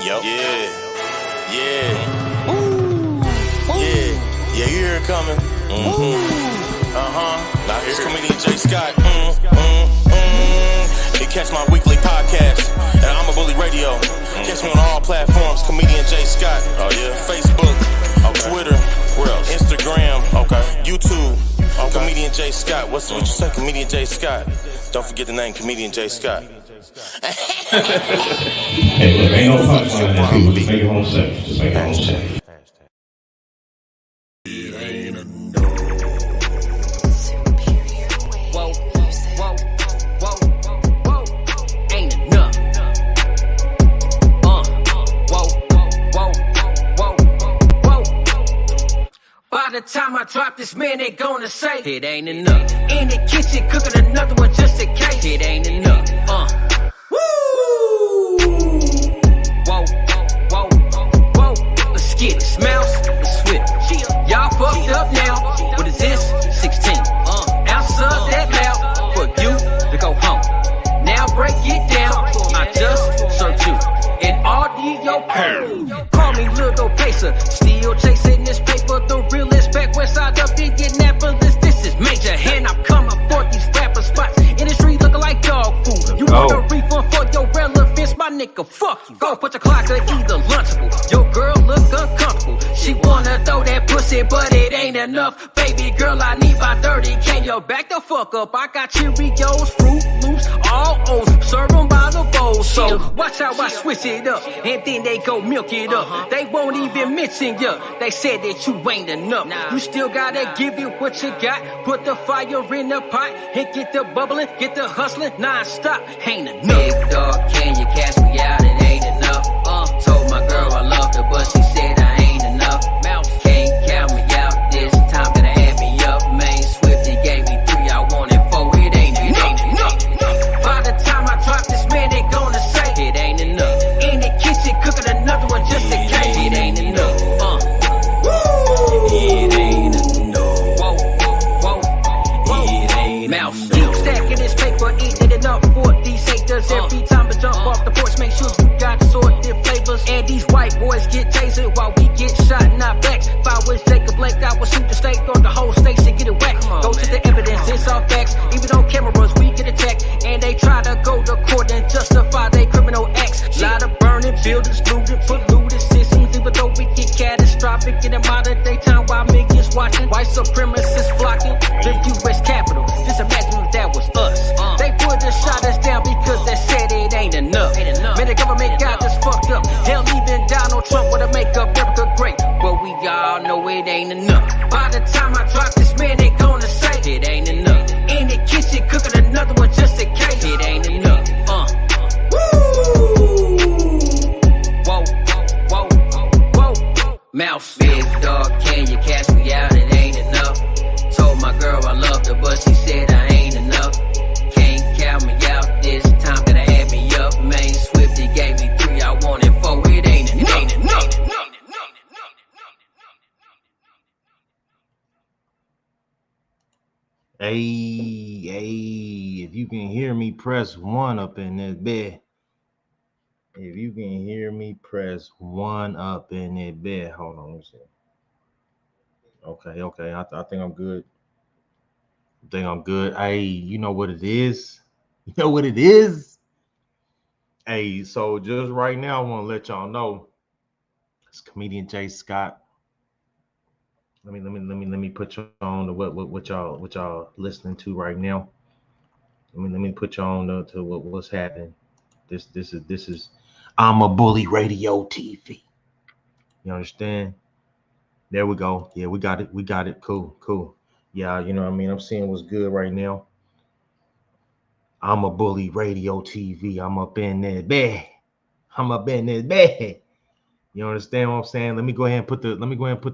Yep. Yeah. Ooh. Yeah. You hear it coming. Now here's comedian J. Scott. You catch my weekly podcast at I'm a Bully Radio. Catch me on all platforms, comedian J. Scott. Oh yeah. Facebook, Twitter, where else? Instagram, YouTube. Comedian J. Scott. What you say, comedian J. Scott? Don't forget the name, comedian J. Scott. Hey, look, ain't no punchline there, people. Just make it home safe. Just make it home safe. By the time I drop this, man, they gonna say it ain't enough. In the kitchen cooking another one just in case. It ain't enough. Woo! Whoa. Let's get it. Smells, let's flip. Y'all fucked up now. What is this? 16. Answer that loud for you to go home. Now break it down. I just served you and all the your parents. Call me little pacer. Still chasing this paper. The realest back west side of Indianapolis. This is major. And I'm coming for these rapper spots. Industry looking like dog food. You want a refund for your relevance? My nigga, fuck you. Go put your clock or either lunchable. Your girl look uncomfortable. She wanna throw that pussy, but it ain't enough. Baby girl, I need my 30. Can you back the fuck up? I got Cheerios, Fruit Loops, all O's. Serve them by the bowl. So watch how I switch it up. And then they go milk it up. They won't even mention you. They said that you ain't enough. You still gotta give it what you got. Put the fire in the pot and get the bubbling, get the hustling non-stop. Ain't enough. Big dog, can you cash me out? It ain't enough. Told my girl I loved her, but she said I ain't enough. Can't count me out. This time that I had me up. Main Swifty gave me 3. I wanted 4. It ain't enough. By the time I drop this, man, they gonna say it ain't enough. In the kitchen cooking another one just in case. It ain't enough. It ain't enough. Whoa. It ain't enough. Keep stacking this paper, eating it up for these haters. Every time I jump off the porch, make sure you got assorted flavors. And these white boys get tasered while we get shot in our backs. If I was Jacob Blake, I would shoot the state or the whole station, get it whacked. Go to the evidence, it's all facts. Even on cameras, we get attacked. And they try to go to court and justify their criminal acts. Lot of burning buildings, looted, polluted systems. Even though we get catastrophic in the modern daytime while millions watching. White supremacists flocking the U.S. Capitol. Just imagine if that was us. They put the shot us down because they said it ain't enough. Man, the government got this fucked up. Hell, even Donald Trump wanna make America great. But we all know it ain't enough. By the time I drop this, man, they gonna say it ain't enough. In the kitchen cooking another one just in case. It ain't enough. Woo! Whoa. Mouse. Big dog, can you cash me out? It ain't enough. Told my girl I loved her, but she said I ain't enough. Can't count me out. This time that I had me up. Main Swifty gave me 3. I wanted 4. It ain't enough. Hey, if you can hear me, press 1 up in this bed. If you can hear me, press 1 up in that bed. Hold on, let me see. Okay. I think I'm good. Hey, you know what it is? Hey, so just right now, I want to let y'all know it's comedian J. Scott. Let me put you on to what y'all listening to right now. Let me put you on to what's happening. This is I'm a Bully Radio TV. You understand? There we go. Yeah, we got it. Cool. Yeah, you know what I mean? I'm seeing what's good right now. I'm a Bully Radio TV. I'm up in that bed. You understand what I'm saying? Let me go ahead and put the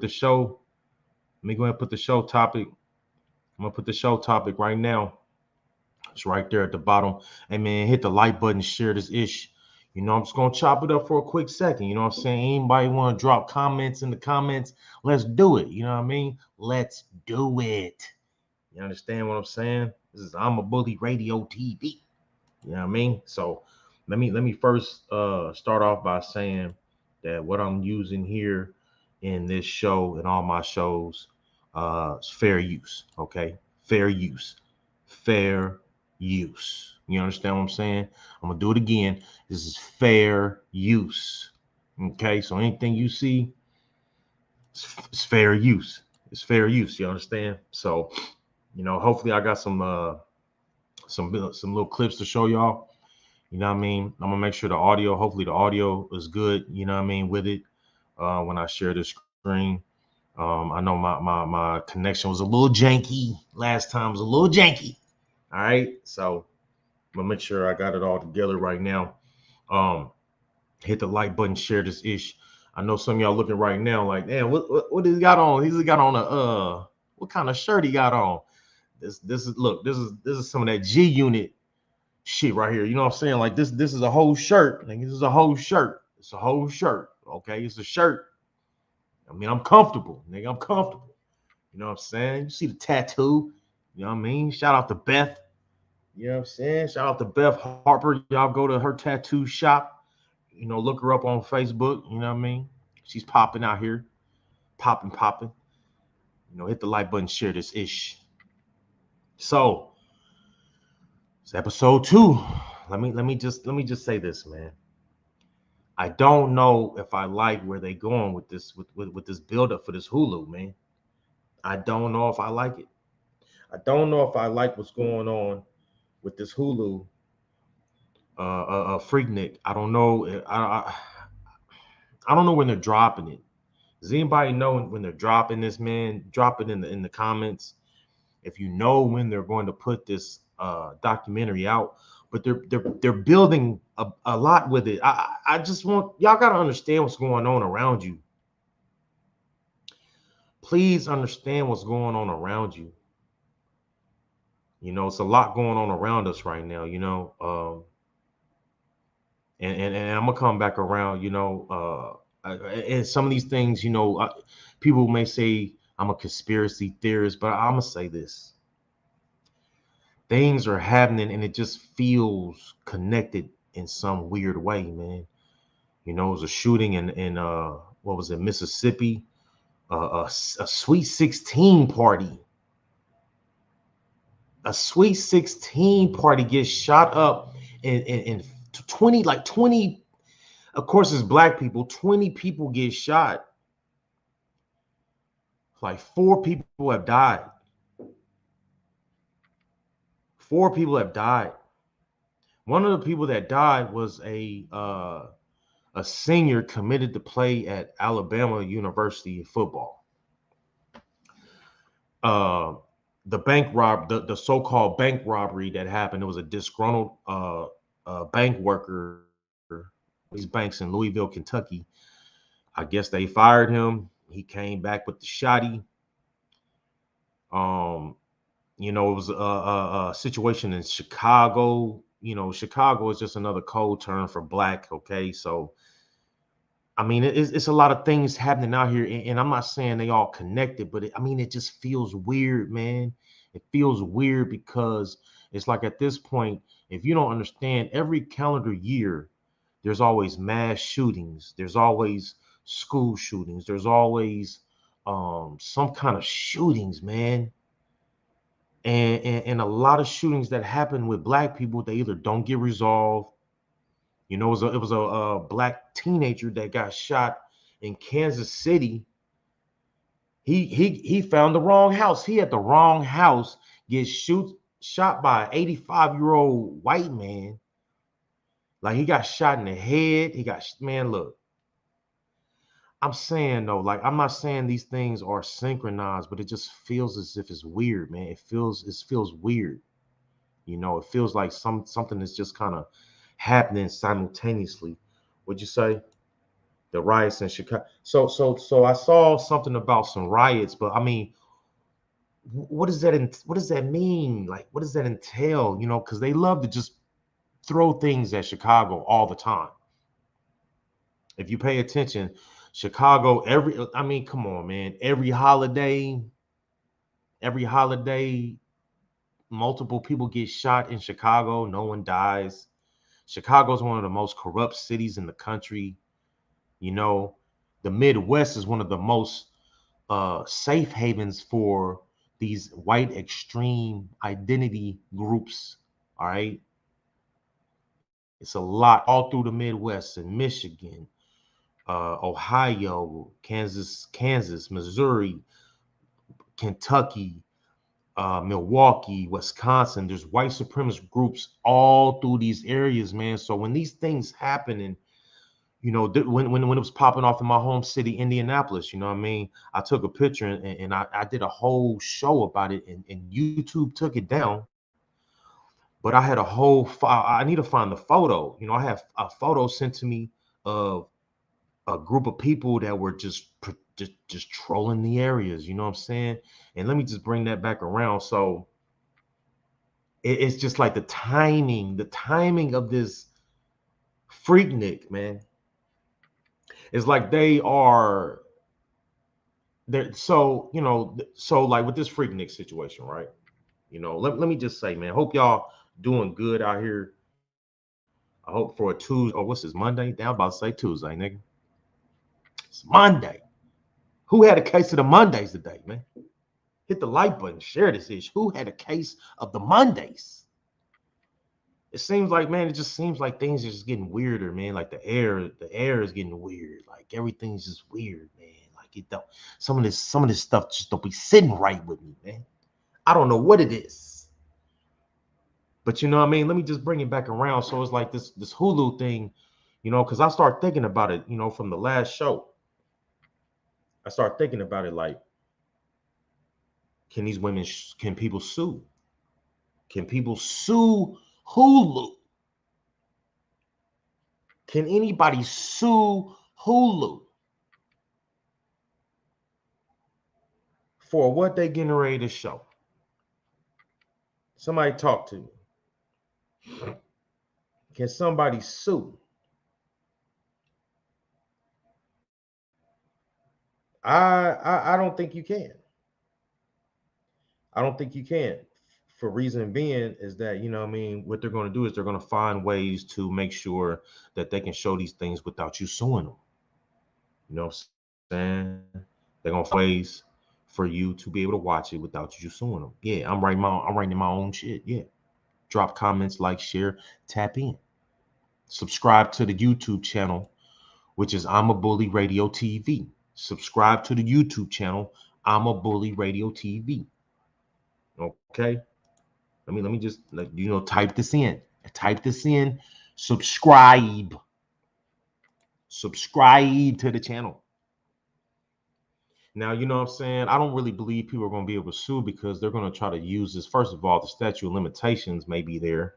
show. Let me go ahead and put the show topic. I'm gonna put the show topic right now. It's right there at the bottom. Hey man, hit the like button, share this ish. You know, I'm just gonna chop it up for a quick second. You know what I'm saying? Anybody want to drop comments in the comments? Let's do it. You know what I mean? Let's do it. You understand what I'm saying? This is I'm a Bully Radio TV. You know what I mean? So let me first start off by saying that what I'm using here in this show and all my shows is fair use. Okay, fair use, fair use. You understand what I'm saying? I'm gonna do it again. This is fair use. Okay, so anything you see, it's fair use. It's fair use. You understand? So, hopefully I got some little clips to show y'all. You know what I mean? I'm gonna make sure hopefully the audio is good, you know what I mean, with it when I share the screen. I know my connection was a little janky last time, it was a little janky. All right, so I'm gonna make sure I got it all together right now. Hit the like button, share this ish. I know some of y'all looking right now like, damn, what he got on? He's got on a what kind of shirt he got on? This is some of that G Unit shit right here. You know what I'm saying? Like this is a whole shirt. Like this is a whole shirt. It's a whole shirt. Okay, it's a shirt. I mean, I'm comfortable, nigga. I'm comfortable. You know what I'm saying? You see the tattoo. You know what I mean? Shout out to Beth. You know what I'm saying? Shout out to Beth Harper. Y'all go to her tattoo shop. Look her up on Facebook. You know what I mean? She's popping out here. Popping. Hit the like button, share this ish. So it's episode 2. Let me just say this, man. I don't know if I like where they going with this with this buildup for this Hulu, man. I don't know if I like it. I don't know if I like what's going on with this Hulu Freaknik. I don't know. I don't know when they're dropping it. Does anybody know when they're dropping this, man? Drop it in the comments if you know when they're going to put this documentary out. But they're building a lot with it. I just want y'all got to understand what's going on around you. Please understand what's going on around you. It's a lot going on around us right now. And I'm gonna come back around. And some of these things, people may say I'm a conspiracy theorist, but I'm gonna say this. Things are happening and it just feels connected in some weird way, man. It was a shooting in what was it, Mississippi? A Sweet 16 party. A Sweet 16 party gets shot up in 20, of course it's black people, 20 people get shot. Like 4 people have died. 4 people have died. One of the people that died was a senior committed to play at Alabama University football. The so-called bank robbery that happened, it was a disgruntled bank worker, these banks in Louisville, Kentucky. I guess they fired him. He came back with the shotty. It was a situation in Chicago. Chicago is just another code term for black. Okay, so I mean, it's a lot of things happening out here, and I'm not saying they all connected, but it just feels weird, man. It feels weird because it's like at this point, if you don't understand, every calendar year, there's always mass shootings. There's always school shootings. There's always some kind of shootings, man. And a lot of shootings that happen with black people, they either don't get resolved. It was a black teenager that got shot in Kansas City. He found the wrong house. He had the wrong house, get shot by an 85-year-old white man. Like he got shot in the head. Man, look. I'm saying though, like I'm not saying these things are synchronized, but it just feels as if it's weird, man. It feels weird. It feels like something is just kind of happening simultaneously. Would you say? The riots in Chicago. So I saw something about some riots, but I mean, what does that mean? Like, what does that entail? Because they love to just throw things at Chicago all the time. If you pay attention, Chicago, come on, man. Every holiday, multiple people get shot in Chicago. No one dies. Chicago is one of the most corrupt cities in the country. You know, the Midwest is one of the most safe havens for these white extreme identity groups. All right. It's a lot all through the Midwest in Michigan, Ohio, Kansas, Missouri, Kentucky, Milwaukee, Wisconsin. There's white supremacist groups all through these areas, man. So when these things happen, and you know, when it was popping off in my home city, Indianapolis, you know what I mean? I took a picture and I did a whole show about it, and YouTube took it down. But I had a whole file. I need to find the photo. You know, I have a photo sent to me of a group of people that were just trolling the areas. You know what I'm saying? And let me just bring that back around. So it's just like the timing of this Freaknik, man. It's like they're so, you know, so like with this Freaknik situation, right? You know, let me just say, man, hope y'all doing good out here. I hope for a Tuesday, or what's this, Monday? Damn, I'm about to say Tuesday, nigga. It's Monday. Who had a case of the Mondays today, man? Hit the like button, share this issue. Who had a case of the Mondays? It seems like, man, it just seems like things are just getting weirder, man. Like the air is getting weird. Like everything's just weird, man. Like it don't, some of this stuff just don't be sitting right with me, man. I don't know what it is. But you know what I mean? Let me just bring it back around. So it's like this Hulu thing, you know, because I start thinking about it, you know, from the last show. I start thinking about it like, can people sue? Can people sue Hulu? Can anybody sue Hulu for what they getting ready to show? Somebody talk to me. Can somebody sue? I don't think you can. I don't think you can. For reason being is that, you know what I mean, what they're going to do is they're going to find ways to make sure that they can show these things without you suing them. You know what I'm saying? They're going to find ways for you to be able to watch it without you suing them. Yeah, I'm writing my own shit. Yeah. Drop comments, like, share, tap in. Subscribe to the YouTube channel, which is I'm a Bully Radio TV. Subscribe to the YouTube channel, I'm a Bully Radio TV. Okay? Let me just, you know, type this in. Type this in. Subscribe. Subscribe to the channel. Now, you know what I'm saying? I don't really believe people are going to be able to sue because they're going to try to use this. First of all, the statute of limitations may be there.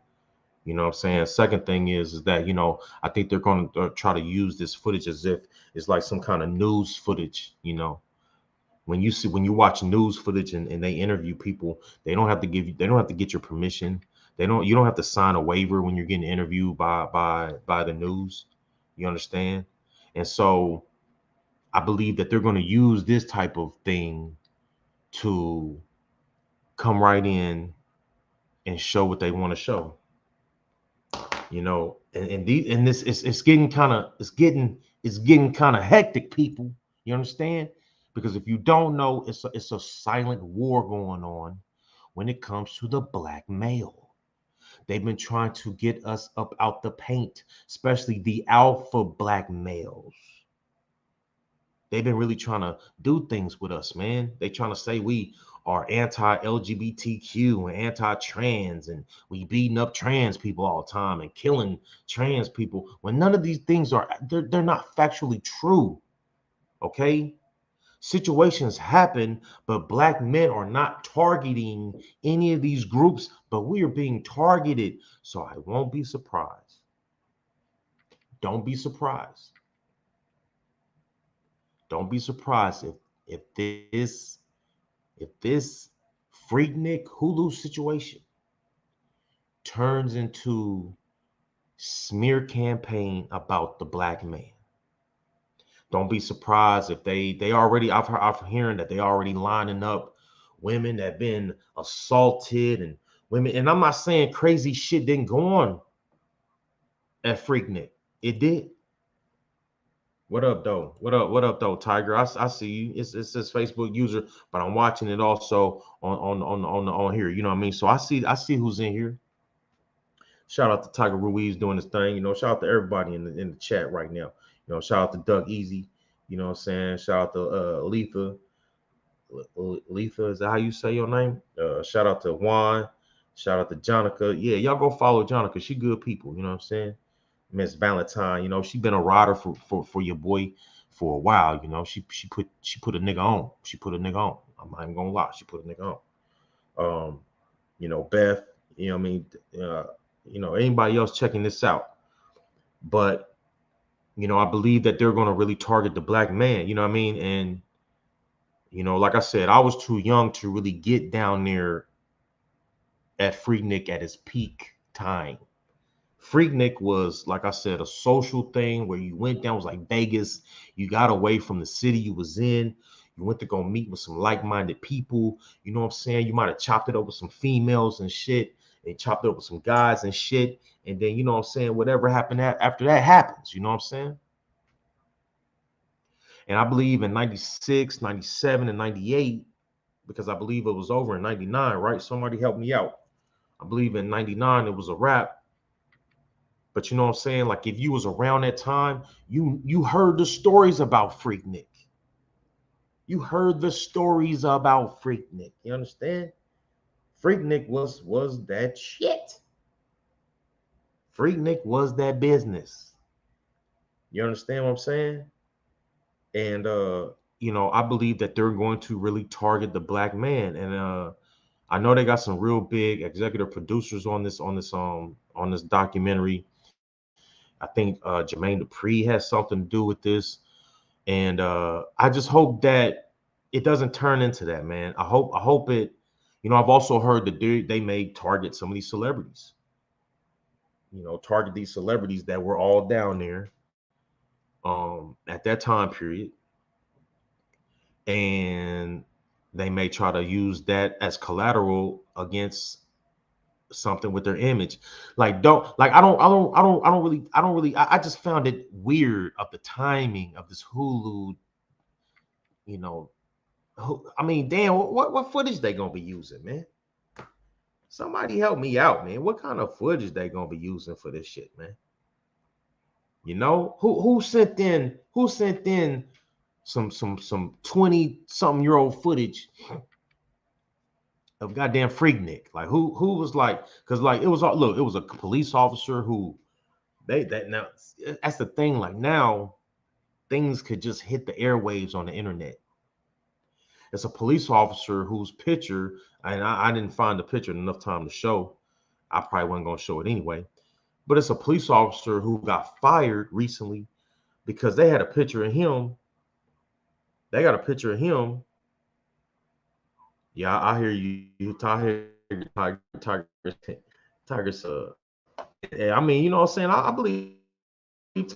You know what I'm saying? Second thing is that, you know, I think they're going to try to use this footage as if it's like some kind of news footage. You know, when you watch news footage and they interview people, they don't have to get your permission. You don't have to sign a waiver when you're getting interviewed by the news. You understand? And so I believe that they're going to use this type of thing to come right in and show what they want to show. You know, and this it's getting kind of hectic, people. You understand? Because if you don't know, it's a silent war going on when it comes to the black male. They've been trying to get us up out the paint, especially the alpha black males. They've been really trying to do things with us, man. They trying to say we are anti-LGBTQ and anti-trans, and we beating up trans people all the time and killing trans people, when none of these things they're not factually true. Okay? Situations happen, but black men are not targeting any of these groups, but we are being targeted. So I won't be surprised. Don't be surprised. Don't be surprised if this Freaknik Hulu situation turns into smear campaign about the black man. Don't be surprised if they already, I've hearing that they already lining up women that have been assaulted and women, and I'm not saying crazy shit didn't go on at Freaknik. It did. What up, though? What up, though, Tiger? I see you. It's this Facebook user, but I'm watching it also on here. You know what I mean? So I see who's in here. Shout out to Tiger Ruiz doing his thing. You know, shout out to everybody in the chat right now. You know, shout out to Doug Easy. You know what I'm saying? Shout out to Letha. Letha, is that how you say your name? Shout out to Juan. Shout out to Jonica. Yeah, y'all go follow Jonica. She good people. You know what I'm saying? Miss Valentine. You know, she been a rider for your boy for a while. You know, she put a nigga on. She put a nigga on. I'm not even gonna lie. She put a nigga on. You know, Beth. You know what I mean? Uh, you know, anybody else checking this out. But, you know, I believe that they're going to really target the black man, you know what I mean? And, you know, like I said, I was too young to really get down there at Freaknik at his peak time. Freaknik was, like I said, a social thing where you went down, it was like Vegas. You got away from the city you was in. You went to go meet with some like-minded people. You know what I'm saying? You might have chopped it up with some females and shit. And chopped it up with some guys and shit. And then, you know what I'm saying, whatever happened after that happens. You know what I'm saying? And I believe in 96, 97, and 98, because I believe it was over in 99, right? Somebody help me out. I believe in 99 it was a wrap. But you know what I'm saying? Like if you was around that time, you heard the stories about Freaknik. You heard the stories about Freaknik. You understand? Freaknik was that shit. Freaknik was that business. You understand what I'm saying? And you know, I believe that they're going to really target the black man. And I know they got some real big executive producers on this documentary. I think Jermaine Dupri has something to do with this. And I just hope that it doesn't turn into that, man. I hope it, you know, I've also heard that they may target some of these celebrities. You know, target these celebrities that were all down there at that time period. And they may try to use that as collateral against something with their image. Like I just found it weird of the timing of this Hulu, you know. I mean, damn, what footage they gonna be using, man? Somebody help me out, man. What kind of footage they gonna be using for this shit, man? You know, who sent in some 20-something-year-old footage of goddamn Freaknik? Like who was like, because like it was it was a police officer who that now that's the thing. Like now things could just hit the airwaves on the internet. It's a police officer whose picture, and I didn't find the picture in enough time to show. I probably wasn't gonna show it anyway. But it's a police officer who got fired recently because they had a picture of him. They got a picture of him. Yeah, I hear you. Tiger's. Yeah, I mean, you know what I'm saying? I believe you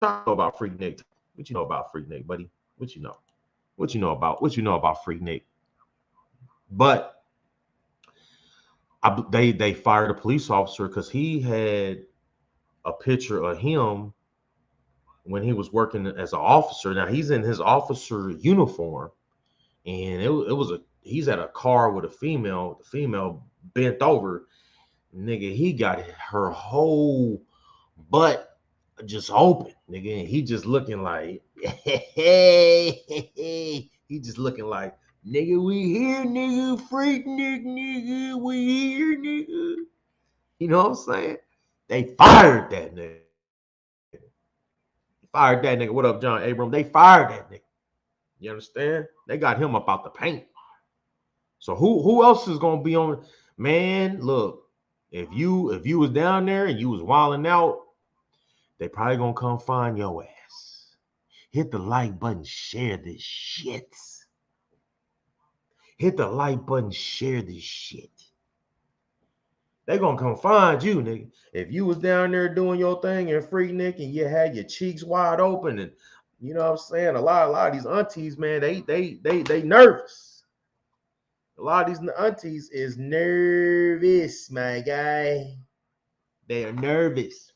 talk about Freaknik. What you know about Freaknik, buddy? What you know? What you know about Freaknik? But they fired a police officer because he had a picture of him when he was working as an officer. Now he's in his officer uniform, and he's at a car with a female. The female bent over, nigga. He got her whole butt just open, nigga. And he just looking like, hey, he just looking like, nigga, we here, nigga, Freaknik, nigga, we here, nigga. You know what I'm saying? They fired that nigga. Fired that nigga. What up, John Abram? They fired that nigga. You understand? They got him up out the paint. So who else is gonna be on? Man, look, if you was down there and you was wilding out, they probably gonna come find your ass. Hit the like button, share this shit. Hit the like button, share this shit. They gonna come find you, nigga. If you was down there doing your thing in Freaknik and you had your cheeks wide open, and you know what I'm saying, a lot of these aunties, man, they nervous. A lot of these aunties is nervous, my guy. They are nervous.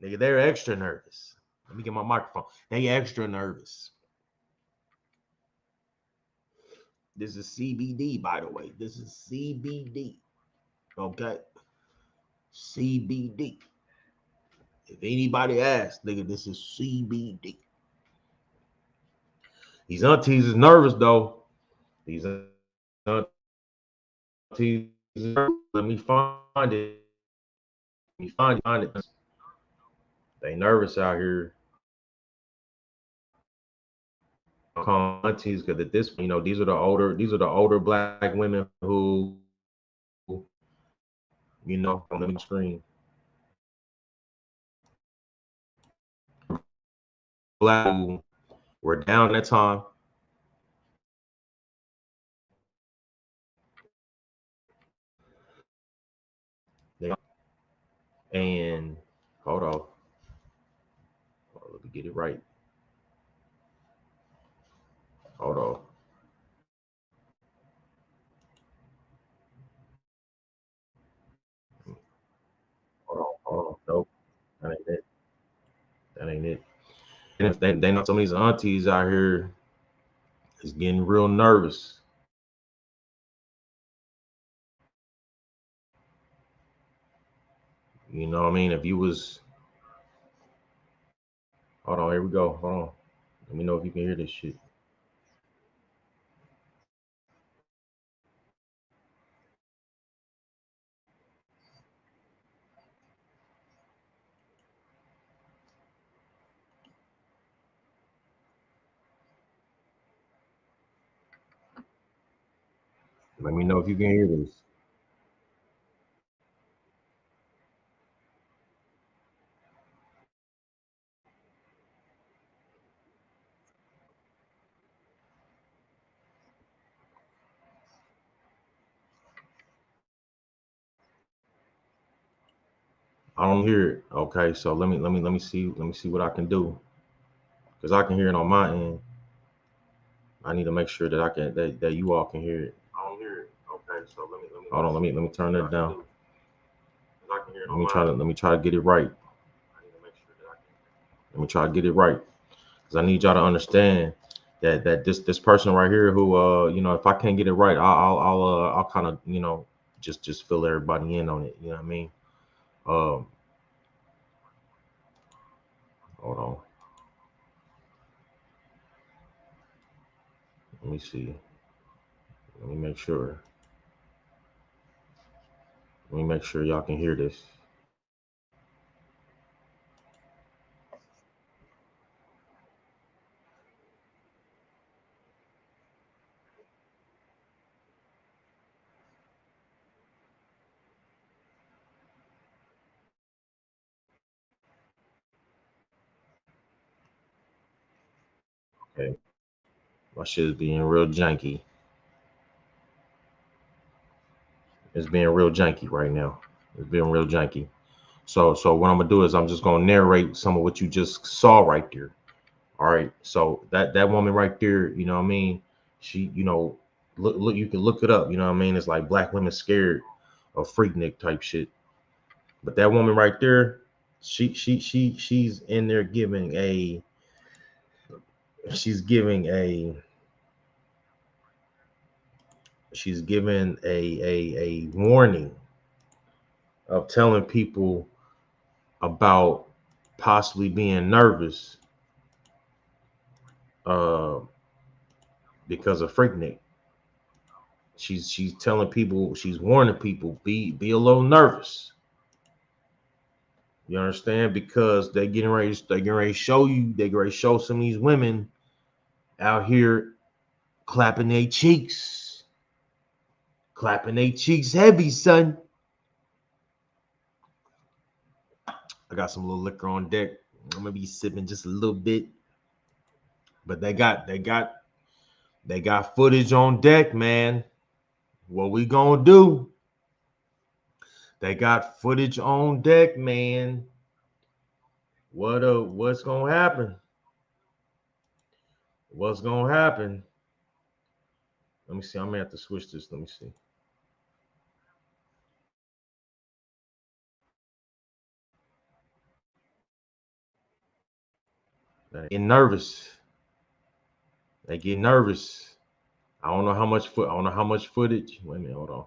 Nigga, they're extra nervous. Let me get my microphone. They extra nervous. This is CBD, by the way. This is CBD. Okay? CBD. If anybody asks, nigga, this is CBD. These aunties is nervous, though. These aunties, let me find it. Let me find it. They nervous out here. Aunties, because at this, these are the older black women who, on the screen. Black who were down that time. And hold on. Let me get it right. Hold on. Hold on. Nope. That ain't it. That ain't it. And if they know some of these aunties out here is getting real nervous. You know what I mean? If you was, hold on, here we go. Hold on. Let me know if you can hear this shit. Let me know if you can hear this. I don't hear it. Okay, so let me see what I can do. Because I can hear it on my end. I need to make sure that I can that you all can hear it. I don't hear it. Okay, so hold on, let me turn that down. Let me try to get it right. Let me try to get it right. Because I need y'all to understand that this person right here who if I can't get it right, I'll kind of just fill everybody in on it. You know what I mean? Hold on. Let me see. Let me make sure. Let me make sure y'all can hear this. Okay. My shit is being real janky. It's being real janky right now. It's being real janky. So what I'm gonna do is I'm just gonna narrate some of what you just saw right there. All right. So that woman right there, you know what I mean? She, look, you can look it up. You know what I mean? It's like black women scared of Freaknik type shit. But that woman right there, she's in there giving a she's giving a she's giving a warning of telling people about possibly being nervous uh, because of Freaknik. She's telling people, she's warning people, be a little nervous. You understand? Because they're getting ready to show you, they're getting ready to show some of these women out here clapping their cheeks. Clapping their cheeks heavy, son. I got some little liquor on deck. I'm gonna be sipping just a little bit. But they got footage on deck, man. What we gonna do? They got footage on deck, man. What's gonna happen? What's gonna happen? Let me see. I'm gonna have to switch this. Let me see. They get nervous. They get nervous. I don't know how much footage. Wait a minute, hold on.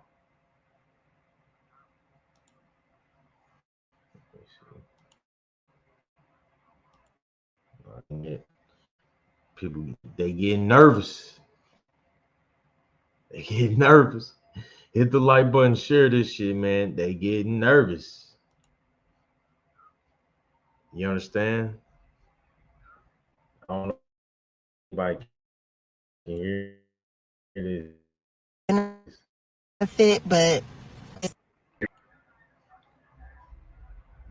People, they get nervous. They get nervous. Hit the like button, share this shit, man. They get nervous. You understand? I don't know if anybody can hear this. Benefit,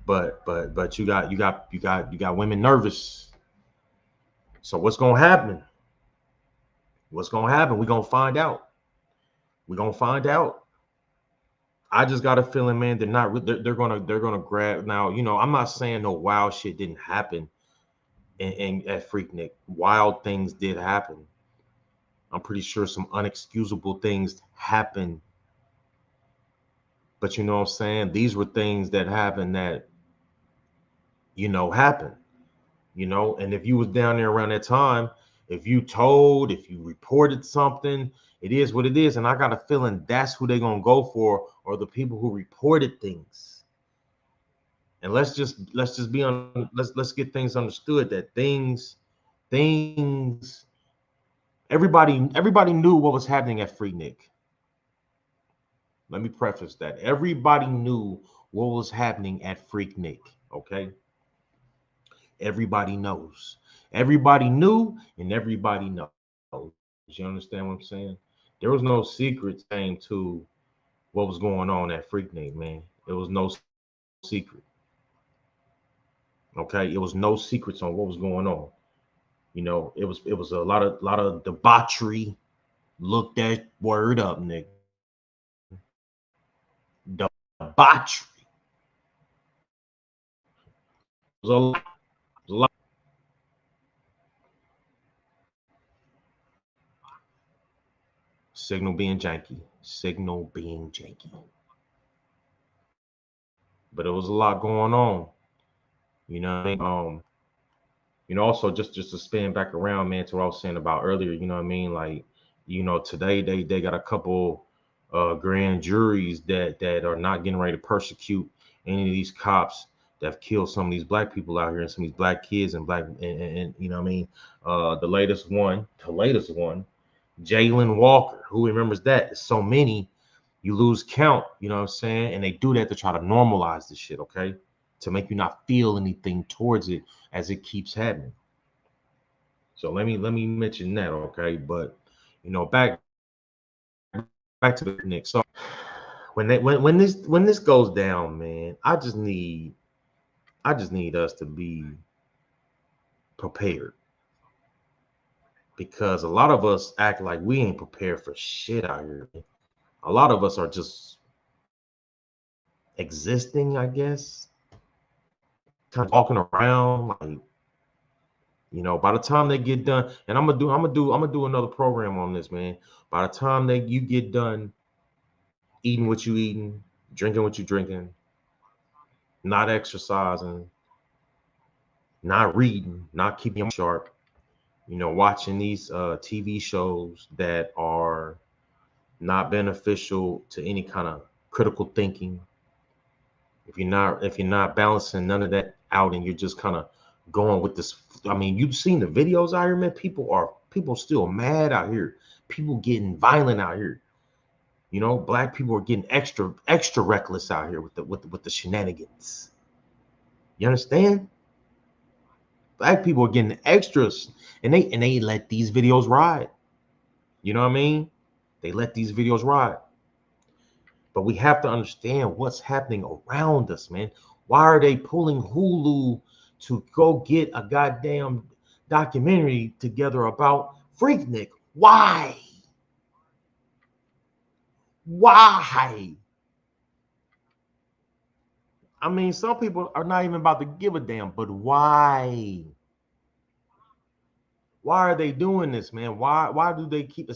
But you got women nervous. So what's gonna happen? What's gonna happen? We're gonna find out. We're gonna find out. I just got a feeling, man. They're gonna grab now. You know, I'm not saying no wild shit didn't happen in at Freaknik. Wild things did happen. I'm pretty sure some unexcusable things happened. But you know what I'm saying? These were things that happened that, you know, happened. You know, and if you was down there around that time, if you reported something, it is what it is. And I got a feeling that's who they're gonna go for, or the people who reported things. And let's get things understood that everybody knew what was happening at Freaknik. Let me preface that. Everybody knew what was happening at Freaknik, okay? Everybody knows. Everybody knew, and everybody knows. You understand what I'm saying? There was no secret saying to what was going on at Freaknik, man. There was no secret. Okay, it was no secrets on what was going on. You know, it was a lot of debauchery. Look that word up, nigga. Debauchery. It was a lot. It was a lot. Signal being janky. Signal being janky. But it was a lot going on. You know what I mean? You know, also just to spin back around, man, to what I was saying about earlier, you know what I mean? Like, you know, today they got a couple grand juries that are not getting ready to persecute any of these cops that have killed some of these black people out here and some of these black kids and and you know what I mean? The latest one, Jalen Walker. Who remembers that? There's so many, you lose count, you know what I'm saying? And they do that to try to normalize this shit, okay? To make you not feel anything towards it as it keeps happening. So let me mention that, okay? But you know, back to the Knicks. So when this goes down, man, I just need us to be prepared, because a lot of us act like we ain't prepared for shit out here. A lot of us are just existing, I guess, kind of walking around like, you know, by the time they get done, and I'm gonna do another program on this, man. By the time you get done eating what you eating, drinking what you drinking, not exercising, not reading, not keeping sharp, you know, watching these TV shows that are not beneficial to any kind of critical thinking. If you're not balancing none of that out, and you're just kind of going with this, I mean, you've seen the videos out here, man. People still mad out here. People getting violent out here. You know, black people are getting extra reckless out here with the shenanigans. You understand? Black people are getting extras, and they let these videos ride. You know what I mean? They let these videos ride. But we have to understand what's happening around us, man. Why are they pulling Hulu to go get a goddamn documentary together about Freaknik? Why? Why? I mean, some people are not even about to give a damn, but why? Why are they doing this, man? Why do they keep,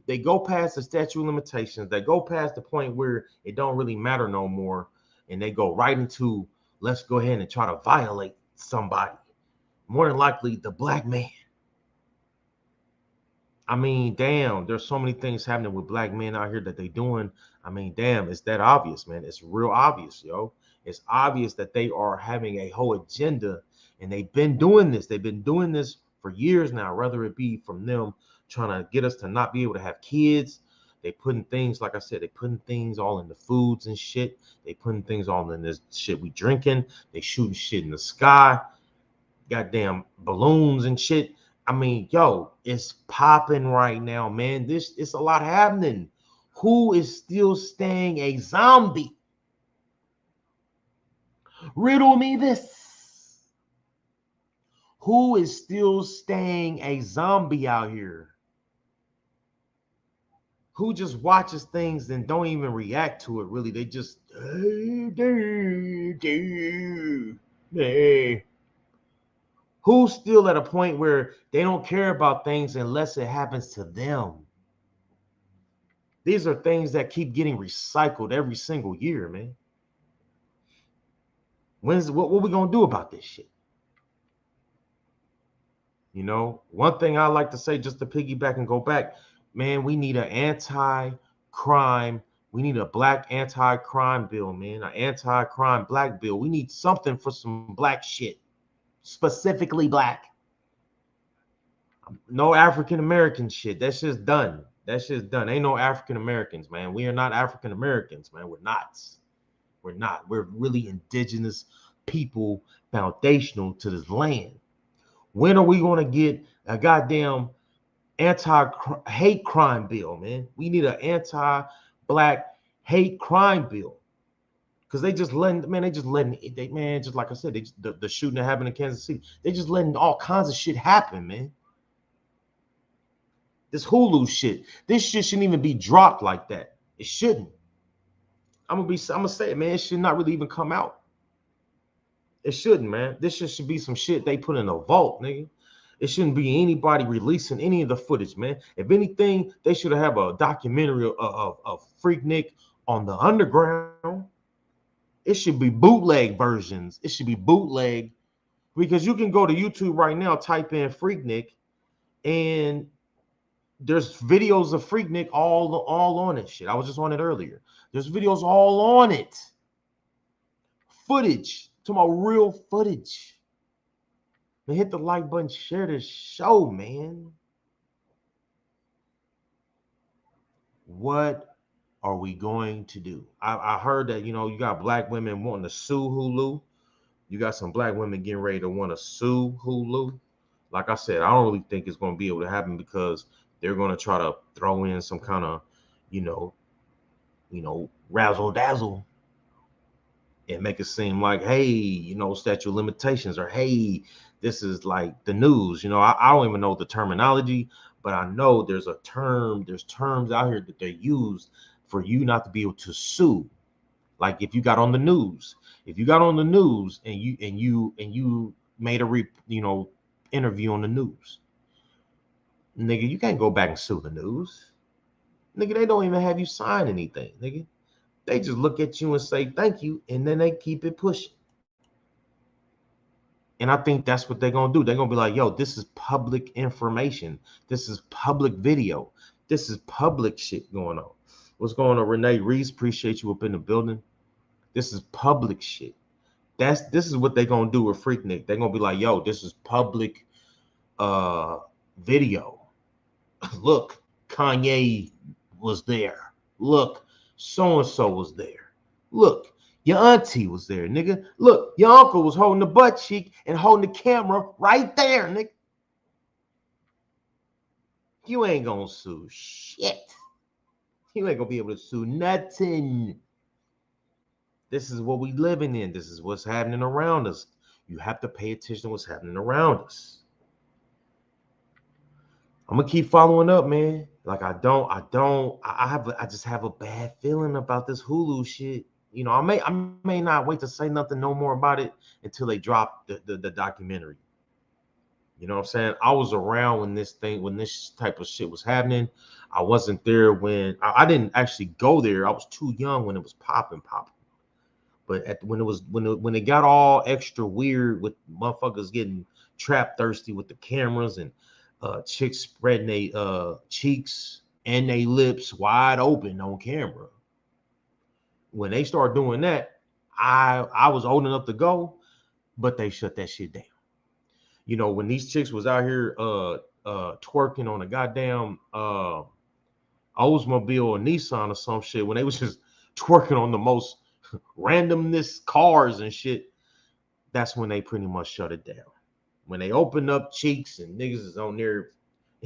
they go past the statute of limitations. They go past the point where it don't really matter no more. And they go right into, let's go ahead and try to violate somebody. more than likely the black man. I mean, damn, there's so many things happening with black men out here that they doing. I mean, damn, it's that obvious, man. It's real obvious, yo. It's obvious that they are having a whole agenda, and they've been doing this. They've been doing this for years now, whether it be from them trying to get us to not be able to have kids. They putting things, like I said, they putting things all in the foods and shit. They putting things all in this shit we drinking. They shooting shit in the sky. Goddamn balloons and shit. I mean, yo, it's popping right now, man. It's a lot happening. Who is still staying a zombie? Riddle me this. Who is still staying a zombie out here? Who just watches things and don't even react to it, really? They just, hey. Who's still at a point where they don't care about things unless it happens to them? These are things that keep getting recycled every single year, man. What we gonna do about this shit? You know, one thing I like to say, just to piggyback and go back, man, we need an anti-crime. We need a black anti-crime bill, man. An anti-crime black bill. We need something for some black shit. Specifically black. No African American shit. That shit's done. That shit's done. Ain't no African Americans, man. We are not African Americans, man. We're not. We're not. We're really indigenous people, foundational to this land. When are we going to get a goddamn anti-hate crime bill, man? We need an anti-black hate crime bill. Because they just letting, man, just like I said, the shooting that happened in Kansas City, they just letting all kinds of shit happen, man. This Hulu shit, this shit shouldn't even be dropped like that. It shouldn't. I'm gonna say it, man. It should not really even come out. It shouldn't, man. This shit should be some shit they put in a vault, nigga. It shouldn't be anybody releasing any of the footage, man. If anything, they should have a documentary of Freaknik on the underground. It should be bootleg versions. It should be bootleg, because you can go to YouTube right now, type in Freaknik, and there's videos of Freaknik all on it. Shit, I was just on it earlier. There's videos all on it. Footage, to my real footage. Man, hit the like button, share this show, man. What are we going to do? I heard that, you know, you got black women wanting to sue Hulu. You got some black women getting ready to want to sue Hulu. Like I said, I don't really think it's going to be able to happen, because they're going to try to throw in some kind of, you know, razzle dazzle and make it seem like, hey, you know, statute of limitations, or hey, this is like the news. You know, I don't even know the terminology, but I know there's terms out here that they use for you not to be able to sue. Like if you got on the news, and you made a interview on the news, nigga, you can't go back and sue the news. Nigga, they don't even have you sign anything, nigga. They just look at you and say thank you, and then they keep it pushing. And I think that's what they're gonna do. They're gonna be like, yo, this is public information. This is public video. This is public shit going on. What's going on, Renee Reese? Appreciate you up in the building. This is public shit. This is what they're gonna do with Freaknik. They're gonna be like, yo, this is public video. Look, Kanye was there. Look, so-and-so was there. Look, your auntie was there, nigga. Look, your uncle was holding the butt cheek and holding the camera right there, nigga. You ain't gonna sue shit. You ain't gonna be able to sue nothing. This is what we living in. This is what's happening around us. You have to pay attention to what's happening around us. I'm gonna keep following up, man. Like I just have a bad feeling about this Hulu shit. You know, I may not wait to say nothing no more about it until they drop the documentary. You know what I'm saying? I was around when this type of shit was happening. I wasn't there when I didn't actually go there. I was too young when it was popping. But when it got all extra weird with motherfuckers getting trap thirsty with the cameras and chicks spreading their cheeks and their lips wide open on camera. When they start doing that, I was old enough to go, but they shut that shit down. You know, when these chicks was out here twerking on a goddamn Oldsmobile or Nissan or some shit, when they was just twerking on the most randomness cars and shit, that's when they pretty much shut it down. When they open up cheeks and niggas is on there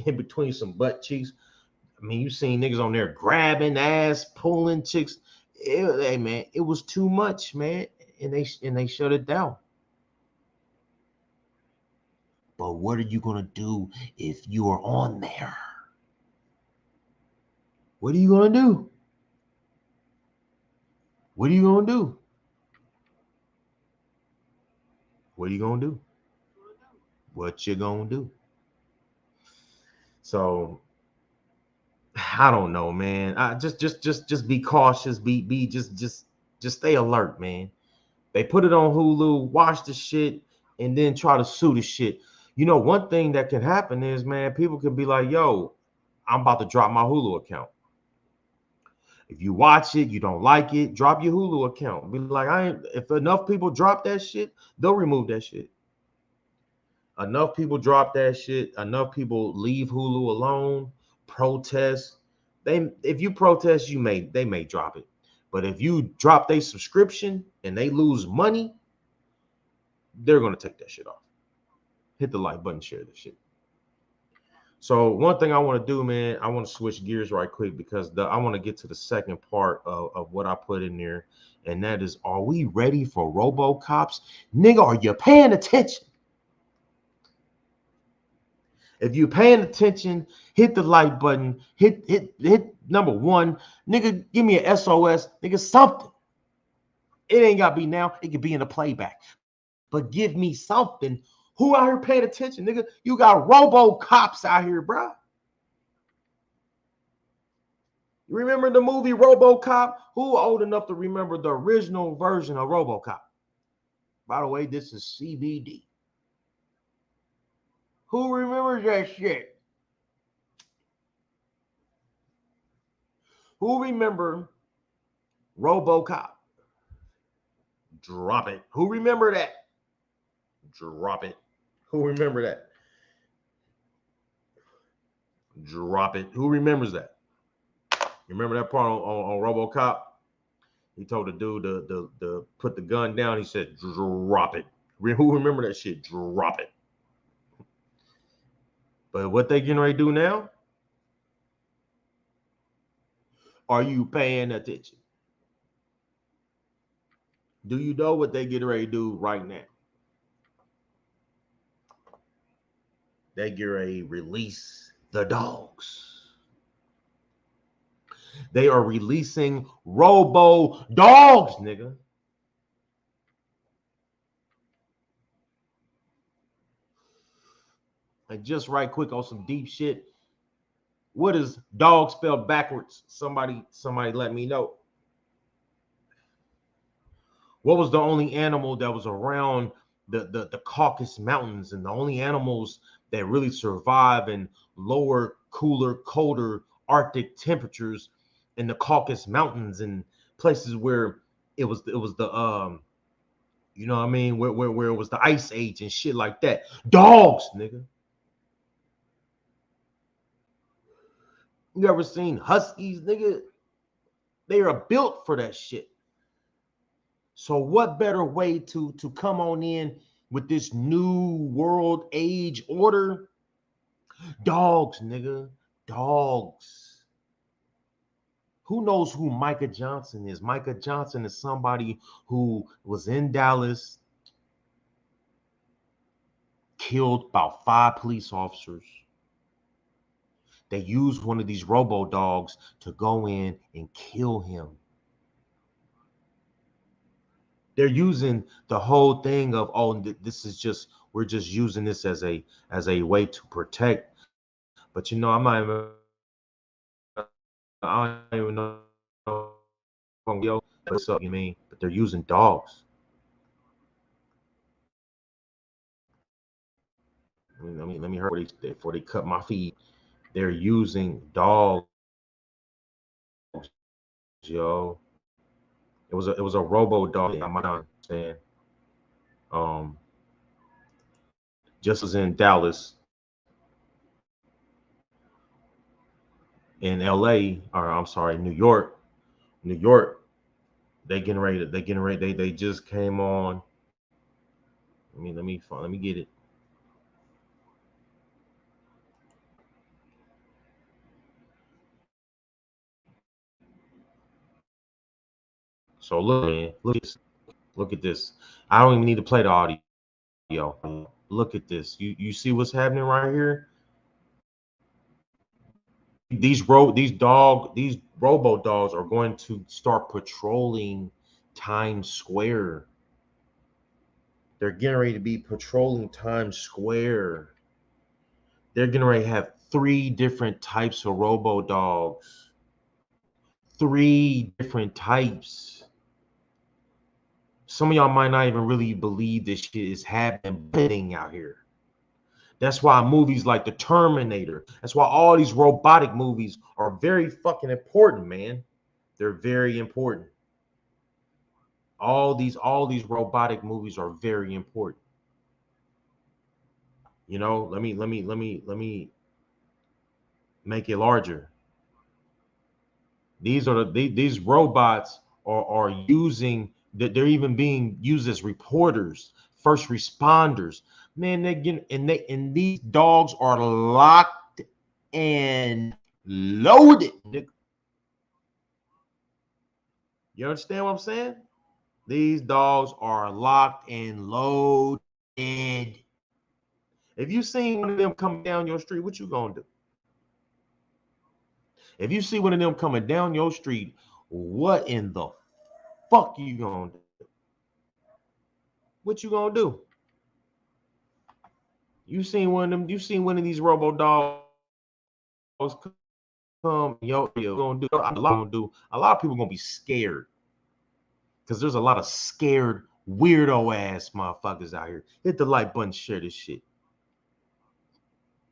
in between some butt cheeks. I mean, you seen niggas on there grabbing ass, pulling chicks. Hey man, it was too much, man, and they shut it down. But what are you gonna do if you are on there? What are you gonna do? What are you gonna do? What are you gonna do? What you gonna do? So I don't know, man. I just be cautious. Be just stay alert, man. They put it on Hulu, watch the shit, and then try to sue the shit. You know, one thing that can happen is, man, people can be like, yo, I'm about to drop my Hulu account. If you watch it, you don't like it, drop your Hulu account. Be like, if enough people drop that shit, they'll remove that shit. Enough people drop that shit, enough people leave Hulu alone, protest. If you protest, they may drop it. But if you drop their subscription and they lose money, they're gonna take that shit off. Hit the like button, share this shit. So one thing I want to do, man, I want to switch gears right quick because I want to get to the second part of what I put in there, and that is, are we ready for Robocops? Nigga, are you paying attention? If you're paying attention, hit the like button, hit number one. Nigga, give me an SOS, nigga, something. It ain't gotta be now, it could be in the playback. But give me something. Who out here paying attention, nigga? You got Robocops out here, bro. You remember the movie Robocop? Who old enough to remember the original version of Robocop? By the way, this is CBD. Who remembers that shit? Who remember Robocop? Drop it. Who remember that? Drop it. Who remember that? Drop it. Who remembers that? You remember that part on Robocop? He told the dude to put the gun down. He said, drop it. Who remember that shit? Drop it. But what they getting ready to do now? Are you paying attention? Do you know what they getting ready to do right now? They get ready to release the dogs. They are releasing Robo dogs, nigga. And just right quick on some deep shit. What is dog spelled backwards? Somebody let me know. What was the only animal that was around the Caucasus Mountains, and the only animals that really survive in lower, cooler, colder Arctic temperatures in the Caucasus Mountains and places where it was the you know what I mean, where it was the ice age and shit like that? Dogs, nigga. You ever seen huskies, nigga? They are built for that shit. So what better way to come on in with this new world age order? Dogs, nigga. Dogs. Who knows who Micah Johnson is? Micah Johnson is somebody who was in Dallas, killed about 5 police officers. They used one of these robo dogs to go in and kill him. They're using the whole thing of, oh, this is just, we're just using this as a way to protect. But you know, I don't even know what's up, you mean? But they're using dogs. Let me hurry before they cut my feed. They're using dogs, yo. It was a robo dog. I'm not saying. Um, just as in Dallas, in LA, or I'm sorry, New York, they just came on. Let me get it. So look, man, look at this. I don't even need to play the audio. Look at this. You see what's happening right here? These robo dogs are going to start patrolling Times Square. They're getting ready to be patrolling Times Square. They're getting ready to have 3 different types of robo dogs. 3 different types. Some of y'all might not even really believe this shit is happening out here. That's why movies like The Terminator, that's why all these robotic movies are very fucking important, man. They're very important. All these robotic movies are very important. Let me make it larger. These robots are using that, they're even being used as reporters, first responders. Man, they get and these dogs are locked and loaded. You understand what I'm saying? These dogs are locked and loaded. If you seen one of them coming down your street, what you gonna do? If you see one of them coming down your street, what in the fuck you gonna do? What you gonna do? You seen one of them? You seen one of these robo dogs come? Yo, gonna do a lot of people gonna be scared because there's a lot of scared weirdo ass motherfuckers out here. Hit the like button, share this shit.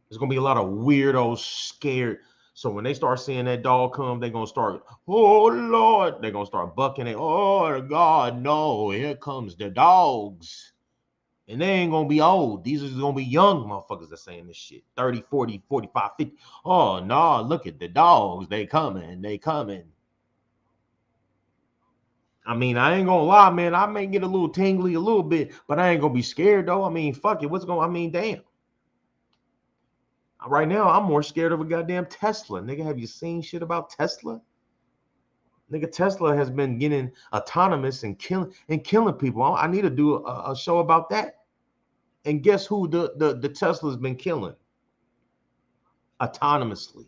There's gonna be a lot of weirdos scared. So when they start seeing that dog come, they're gonna start, oh Lord, they're gonna start bucking it. Oh God, no, here comes the dogs. And they ain't gonna be old. These are gonna be young motherfuckers that saying this shit. 30, 40, 45, 50. Oh no, look at the dogs. They coming. They coming. I mean, I ain't gonna lie, man. I may get a little tingly a little bit, but I ain't gonna be scared though. I mean, fuck it. Damn. Right now, I'm more scared of a goddamn Tesla. Nigga, have you seen shit about Tesla? Nigga, Tesla has been getting autonomous and killing people. I need to do a show about that. And guess who the Tesla's been killing autonomously?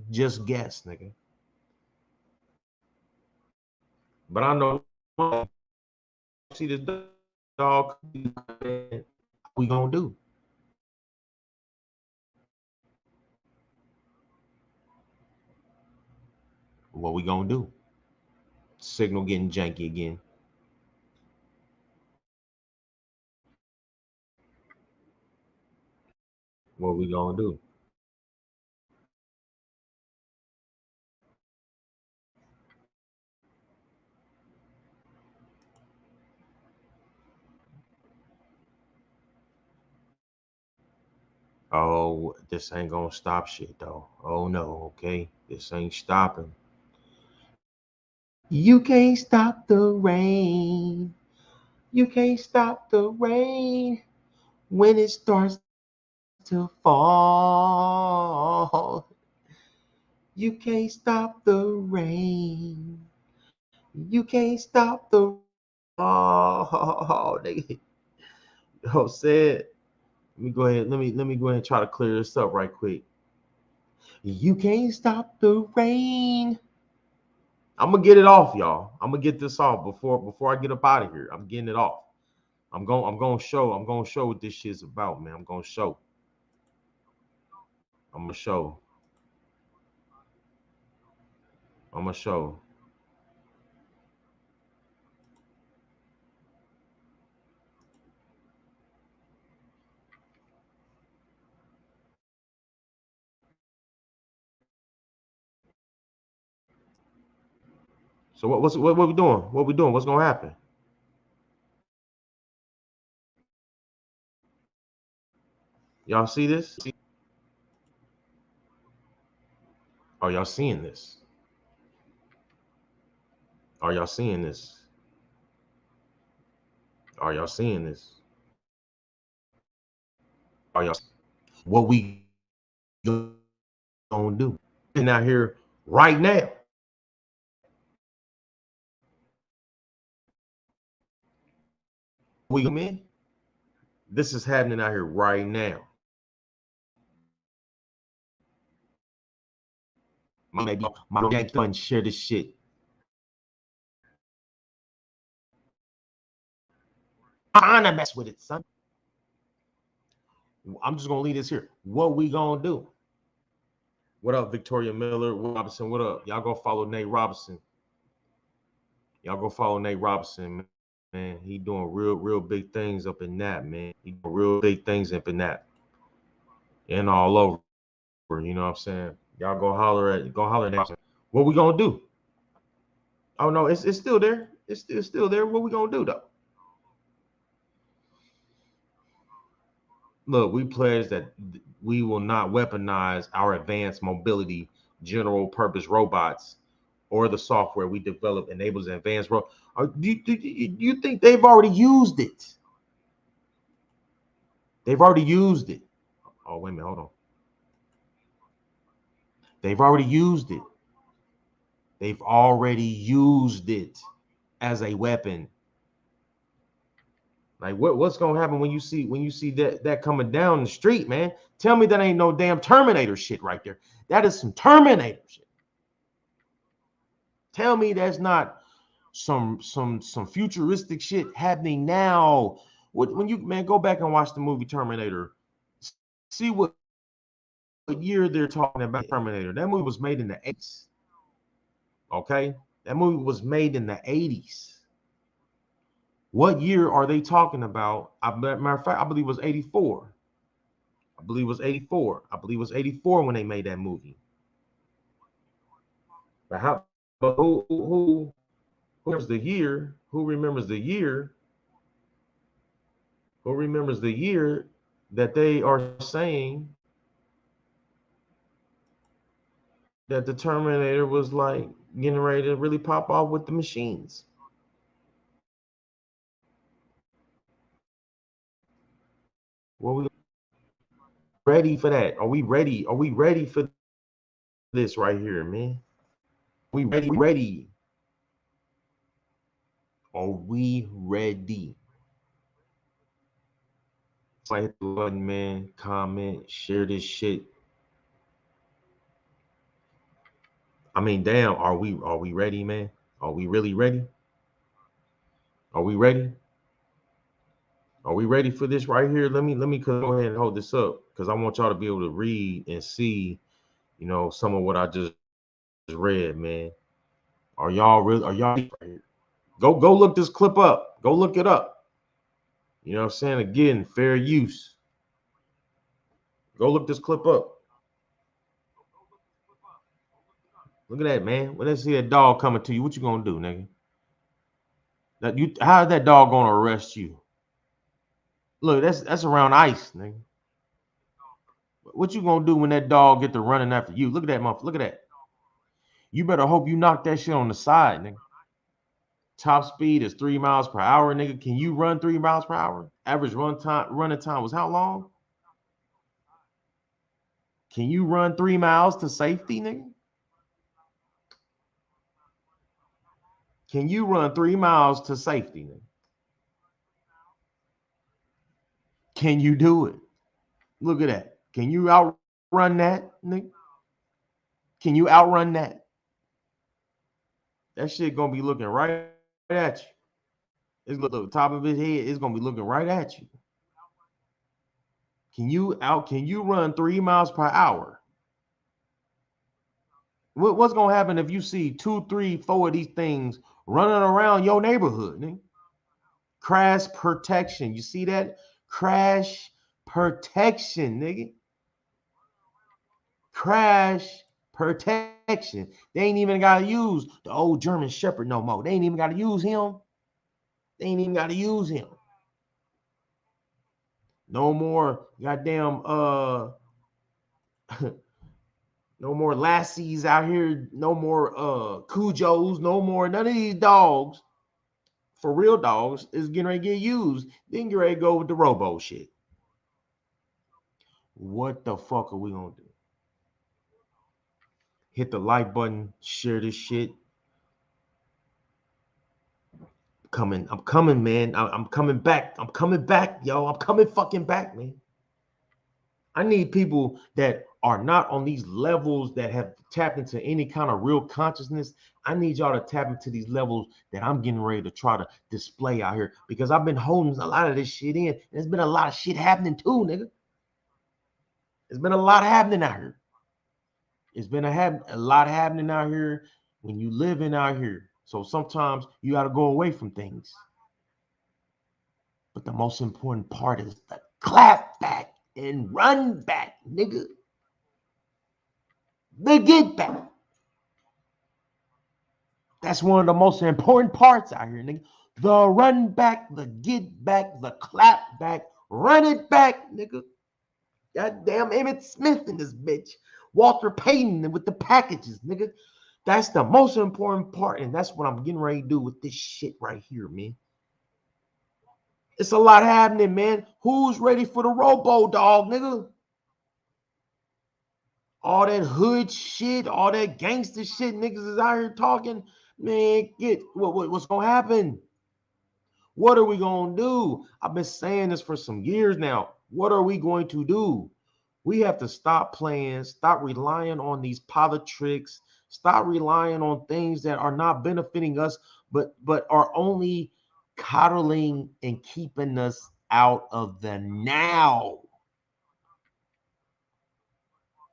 Just guess, nigga. But I know see this dog. We gonna do? What we gonna do? Signal getting janky again. What we gonna do? Oh, this ain't gonna stop shit though. Oh no, okay. This ain't stopping. You can't stop the rain. You can't stop the rain when it starts to fall. You can't stop the rain. You can't stop the nigga. Oh, said. Let me go ahead. Let me go ahead and try to clear this up right quick. You can't stop the rain. I'm gonna get it off, y'all. I'm gonna get this off before I get up out of here. I'm getting it off. I'm gonna show what this shit's about, man. I'm gonna show. I'm gonna show. I'm gonna show. So what we doing? What we doing? What's gonna happen? Y'all see this? Are y'all seeing this? Are y'all seeing this? Are y'all seeing this? Are y'all what we gonna do? And out here right now. We come in. This is happening out here right now. My gang fun share this shit. I'm trying to mess with it, son. I'm just gonna leave this here. What we gonna do? What up, Victoria Miller? Robinson, what up? Y'all go follow Nate Robinson. Y'all go follow Nate Robinson, man. He doing real big things up in that, man. He doing real big things up in that. And all over. You know what I'm saying? Y'all go holler at Nate. What we gonna do? Oh no, it's still there. It's still there. What we gonna do though? Look, we pledge that we will not weaponize our advanced mobility general purpose robots or the software we develop enables advanced robots. Do you think they've already used it? They've already used it. Oh, wait a minute, hold on. They've already used it. They've already used it as a weapon. Like what's gonna happen when you see that coming down the street, man? Tell me that ain't no damn Terminator shit right there. That is some Terminator shit. Tell me that's not some futuristic shit happening now. When you go back and watch the movie Terminator, see what year they're talking about Terminator. That movie was made in the 80s. Okay, that movie was made in the 80s. What year are they talking about? Matter of fact, I believe it was 84. I believe it was 84. I believe it was 84 when they made that movie. But who remembers the year? Who remembers the year? Who remembers the year that they are saying that the Terminator was like getting ready to really pop off with the machines? Well, we ready for that? Are we ready? Are we ready for this right here, man? We ready? Ready? Are we ready? So hit the button, man. Comment, share this shit. I mean, damn, are we ready, man? Are we really ready? Are we ready? Are we ready for this right here? Let me go ahead and hold this up because I want y'all to be able to read and see, some of what I just read, man. Are y'all really? Are y'all right here? Go look this clip up. Go look it up. You know what I'm saying? Again, fair use. Go look this clip up. Look at that, man. When they see that dog coming to you, what you gonna do, nigga? How's that dog gonna arrest you? Look, that's around ice, nigga. What you gonna do when that dog get to running after you? Look at that motherfucker. Look at that. You better hope you knock that shit on the side, nigga. Top speed is 3 miles per hour, nigga. Can you run 3 miles per hour? Average running time was how long? Can you run 3 miles to safety, nigga? Can you run 3 miles to safety, nigga? Can you do it? Look at that. Can you outrun that, nigga? Can you outrun that? That shit gonna be looking right at you. It's look at the top of his head. It's gonna be looking right at you. Can you run 3 miles per hour? What's gonna happen if you see 2, 3, 4 of these things running around your neighborhood, nigga? Crash protection. You see that? Crash protection, nigga. Crash Protection. They ain't even got to use the old German Shepherd no more. They ain't even got to use him. They ain't even got to use him. No more goddamn no more lassies out here, no more Cujos, no more none of these dogs. For real dogs is getting ready to get used. Then get ready to go with the robo shit. What the fuck are we gonna do? Hit the like button, share this shit. I'm coming, man. I'm coming back. I'm coming back, yo. I'm coming fucking back, man. I need people that are not on these levels that have tapped into any kind of real consciousness. I need y'all to tap into these levels that I'm getting ready to try to display out here, because I've been holding a lot of this shit in. And there's been a lot of shit happening too, nigga. There's been a lot happening out here. It's been a lot happening out here when you living out here. So sometimes you got to go away from things. But the most important part is the clap back and run back, nigga. The get back. That's one of the most important parts out here, nigga. The run back, the get back, the clap back, run it back, nigga. Goddamn Emmitt Smith in this bitch. Walter Payton with the packages, nigga. That's the most important part, and that's what I'm getting ready to do with this shit right here, man. It's a lot happening, man. Who's ready for the robo dog, nigga? All that hood shit, all that gangster shit niggas is out here talking. Man, what's gonna happen? What are we gonna do? I've been saying this for some years now. What are we going to do? We have to stop playing, stop relying on these politics, stop relying on things that are not benefiting us, but are only coddling and keeping us out of the now.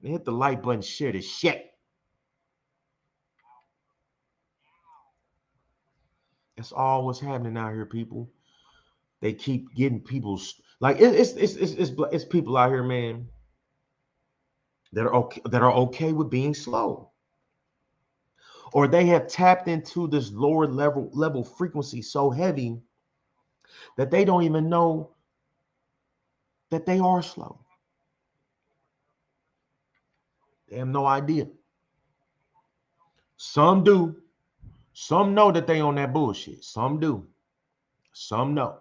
Hit the like button, share the shit. That's all what's happening out here, people. They keep getting people's like it's people out here, man, that are okay with being slow, or they have tapped into this lower level frequency so heavy that they don't even know that they are slow. They have no idea. Some do. Some know that they on that bullshit. Some do. Some know.